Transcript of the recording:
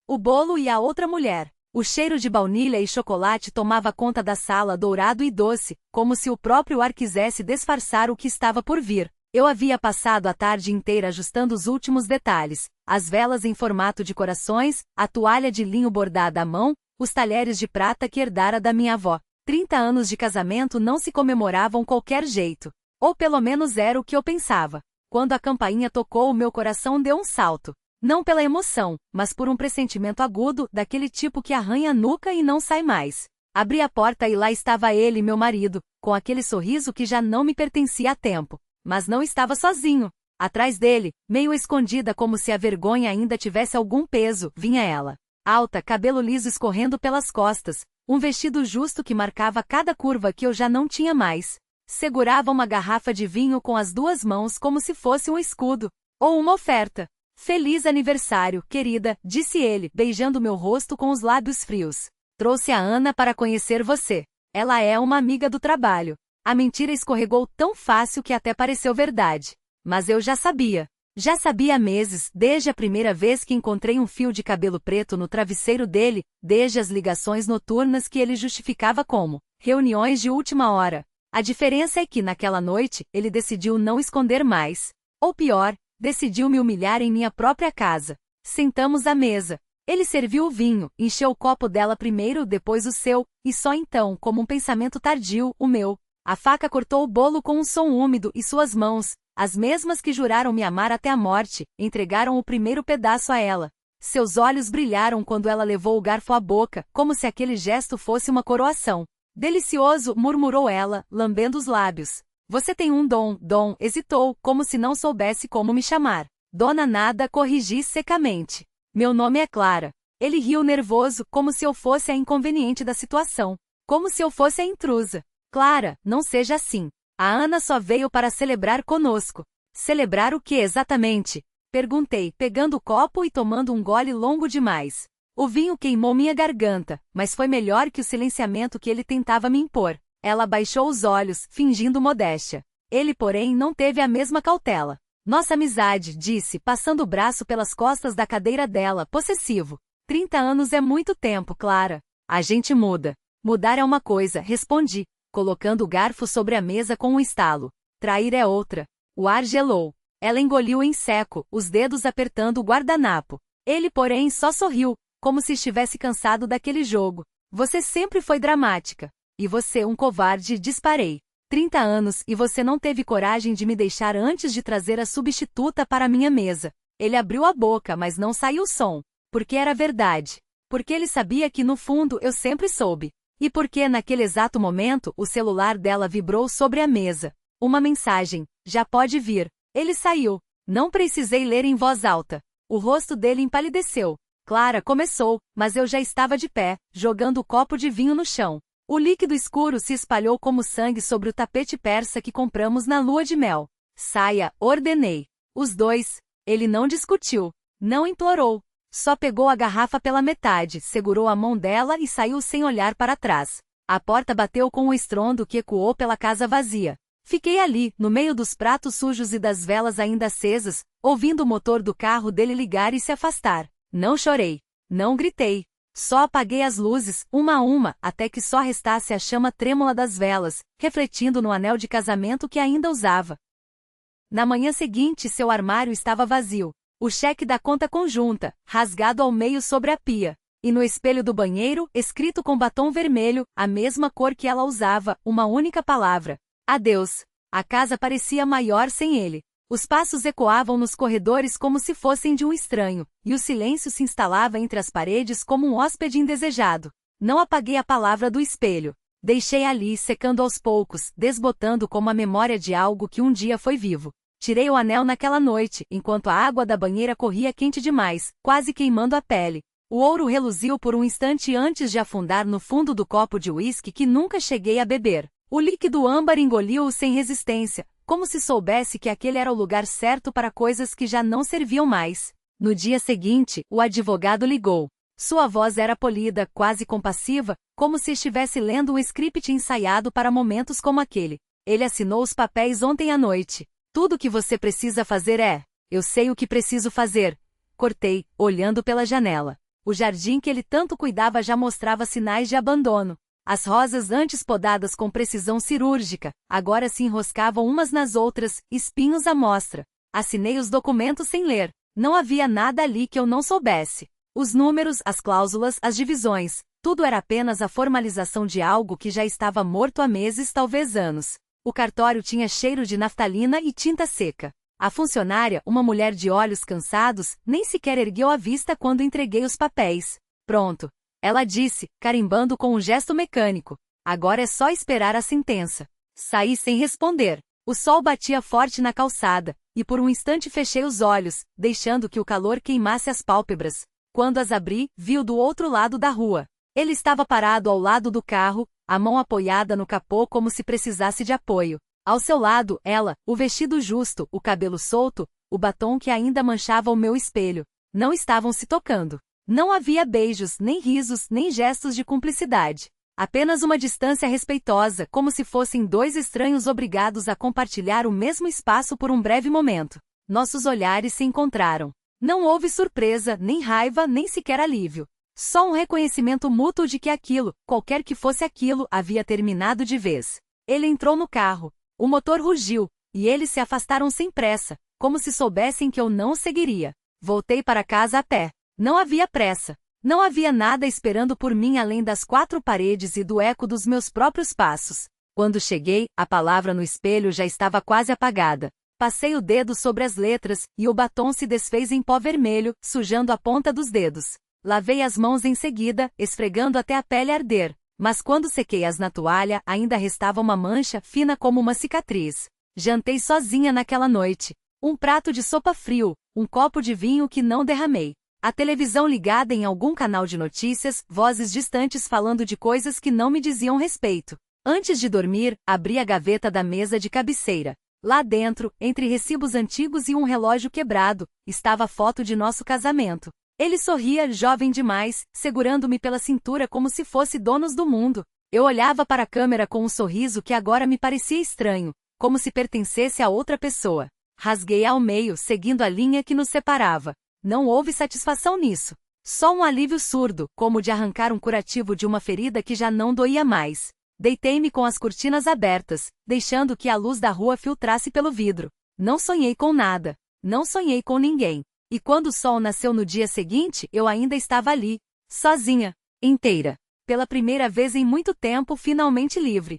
o bolo e a outra mulher. O cheiro de baunilha e chocolate tomava conta da sala, dourado e doce, como se o próprio ar quisesse disfarçar o que estava por vir. Eu havia passado a tarde inteira ajustando os últimos detalhes, as velas em formato de corações, a toalha de linho bordada à mão, os talheres de prata que herdara da minha avó. 30 anos de casamento não se comemoravam qualquer jeito. Ou pelo menos era o que eu pensava. Quando a campainha tocou, o meu coração deu um salto. Não pela emoção, mas por um pressentimento agudo, daquele tipo que arranha a nuca e não sai mais. Abri a porta e lá estava ele, meu marido, com aquele sorriso que já não me pertencia há tempo. Mas não estava sozinho. Atrás dele, meio escondida como se a vergonha ainda tivesse algum peso, vinha ela. Alta, cabelo liso escorrendo pelas costas, um vestido justo que marcava cada curva que eu já não tinha mais. Segurava uma garrafa de vinho com as duas mãos como se fosse um escudo, ou uma oferta. Feliz aniversário, querida, disse ele, beijando meu rosto com os lábios frios. Trouxe a Ana para conhecer você. Ela é uma amiga do trabalho. A mentira escorregou tão fácil que até pareceu verdade. Mas eu já sabia. Já sabia há meses, desde a primeira vez que encontrei um fio de cabelo preto no travesseiro dele, desde as ligações noturnas que ele justificava como reuniões de última hora. A diferença é que naquela noite, ele decidiu não esconder mais. Ou pior, decidiu me humilhar em minha própria casa. Sentamos à mesa. Ele serviu o vinho, encheu o copo dela primeiro, depois o seu, e só então, como um pensamento tardio, o meu. A faca cortou o bolo com um som úmido e suas mãos, as mesmas que juraram me amar até a morte, entregaram o primeiro pedaço a ela. Seus olhos brilharam quando ela levou o garfo à boca, como se aquele gesto fosse uma coroação. Delicioso, murmurou ela, lambendo os lábios. Você tem um dom, hesitou, como se não soubesse como me chamar. Dona Nada, corrigi secamente. Meu nome é Clara. Ele riu nervoso, como se eu fosse a inconveniente da situação. Como se eu fosse a intrusa. Clara, não seja assim. A Ana só veio para celebrar conosco. Celebrar o que exatamente? Perguntei, pegando o copo e tomando um gole longo demais. O vinho queimou minha garganta, mas foi melhor que o silenciamento que ele tentava me impor. Ela baixou os olhos, fingindo modéstia. Ele, porém, não teve a mesma cautela. Nossa amizade, disse, passando o braço pelas costas da cadeira dela, possessivo. 30 anos é muito tempo, Clara. A gente muda. Mudar é uma coisa, respondi, colocando o garfo sobre a mesa com um estalo. Trair é outra. O ar gelou. Ela engoliu em seco, os dedos apertando o guardanapo. Ele, porém, só sorriu, como se estivesse cansado daquele jogo. Você sempre foi dramática. E você, um covarde, disparei. 30 anos e você não teve coragem de me deixar antes de trazer a substituta para a minha mesa. Ele abriu a boca, mas não saiu som. Porque era verdade. Porque ele sabia que no fundo eu sempre soube. E porque naquele exato momento o celular dela vibrou sobre a mesa. Uma mensagem. Já pode vir. Ele saiu. Não precisei ler em voz alta. O rosto dele empalideceu. Clara começou, mas eu já estava de pé, jogando o copo de vinho no chão. O líquido escuro se espalhou como sangue sobre o tapete persa que compramos na lua de mel. Saia, ordenei. Os dois. Ele não discutiu. Não implorou. Só pegou a garrafa pela metade, segurou a mão dela e saiu sem olhar para trás. A porta bateu com um estrondo que ecoou pela casa vazia. Fiquei ali, no meio dos pratos sujos e das velas ainda acesas, ouvindo o motor do carro dele ligar e se afastar. Não chorei. Não gritei. Só apaguei as luzes, uma a uma, até que só restasse a chama trêmula das velas, refletindo no anel de casamento que ainda usava. Na manhã seguinte, seu armário estava vazio. O cheque da conta conjunta, rasgado ao meio sobre a pia. E no espelho do banheiro, escrito com batom vermelho, a mesma cor que ela usava, uma única palavra. Adeus. A casa parecia maior sem ele. Os passos ecoavam nos corredores como se fossem de um estranho, e o silêncio se instalava entre as paredes como um hóspede indesejado. Não apaguei a palavra do espelho. Deixei ali, secando aos poucos, desbotando como a memória de algo que um dia foi vivo. Tirei o anel naquela noite, enquanto a água da banheira corria quente demais, quase queimando a pele. O ouro reluziu por um instante antes de afundar no fundo do copo de uísque que nunca cheguei a beber. O líquido âmbar engoliu-o sem resistência, como se soubesse que aquele era o lugar certo para coisas que já não serviam mais. No dia seguinte, o advogado ligou. Sua voz era polida, quase compassiva, como se estivesse lendo um script ensaiado para momentos como aquele. Ele assinou os papéis ontem à noite. Tudo o que você precisa fazer é... Eu sei o que preciso fazer. Cortei, olhando pela janela. O jardim que ele tanto cuidava já mostrava sinais de abandono. As rosas antes podadas com precisão cirúrgica, agora se enroscavam umas nas outras, espinhos à mostra. Assinei os documentos sem ler. Não havia nada ali que eu não soubesse. Os números, as cláusulas, as divisões, tudo era apenas a formalização de algo que já estava morto há meses, talvez anos. O cartório tinha cheiro de naftalina e tinta seca. A funcionária, uma mulher de olhos cansados, nem sequer ergueu a vista quando entreguei os papéis. Pronto. Ela disse, carimbando com um gesto mecânico. Agora é só esperar a sentença. Saí sem responder. O sol batia forte na calçada, e por um instante fechei os olhos, deixando que o calor queimasse as pálpebras. Quando as abri, vi-o do outro lado da rua. Ele estava parado ao lado do carro, a mão apoiada no capô como se precisasse de apoio. Ao seu lado, ela, o vestido justo, o cabelo solto, o batom que ainda manchava o meu espelho. Não estavam se tocando. Não havia beijos, nem risos, nem gestos de cumplicidade. Apenas uma distância respeitosa, como se fossem dois estranhos obrigados a compartilhar o mesmo espaço por um breve momento. Nossos olhares se encontraram. Não houve surpresa, nem raiva, nem sequer alívio. Só um reconhecimento mútuo de que aquilo, qualquer que fosse aquilo, havia terminado de vez. Ele entrou no carro. O motor rugiu, e eles se afastaram sem pressa, como se soubessem que eu não o seguiria. Voltei para casa a pé. Não havia pressa. Não havia nada esperando por mim além das quatro paredes e do eco dos meus próprios passos. Quando cheguei, a palavra no espelho já estava quase apagada. Passei o dedo sobre as letras, e o batom se desfez em pó vermelho, sujando a ponta dos dedos. Lavei as mãos em seguida, esfregando até a pele arder. Mas quando sequei-as na toalha, ainda restava uma mancha fina como uma cicatriz. Jantei sozinha naquela noite. Um prato de sopa frio, um copo de vinho que não derramei. A televisão ligada em algum canal de notícias, vozes distantes falando de coisas que não me diziam respeito. Antes de dormir, abri a gaveta da mesa de cabeceira. Lá dentro, entre recibos antigos e um relógio quebrado, estava a foto de nosso casamento. Ele sorria, jovem demais, segurando-me pela cintura como se fosse donos do mundo. Eu olhava para a câmera com um sorriso que agora me parecia estranho, como se pertencesse a outra pessoa. Rasguei ao meio, seguindo a linha que nos separava. Não houve satisfação nisso. Só um alívio surdo, como de arrancar um curativo de uma ferida que já não doía mais. Deitei-me com as cortinas abertas, deixando que a luz da rua filtrasse pelo vidro. Não sonhei com nada. Não sonhei com ninguém. E quando o sol nasceu no dia seguinte, eu ainda estava ali, sozinha, inteira. Pela primeira vez em muito tempo, finalmente livre.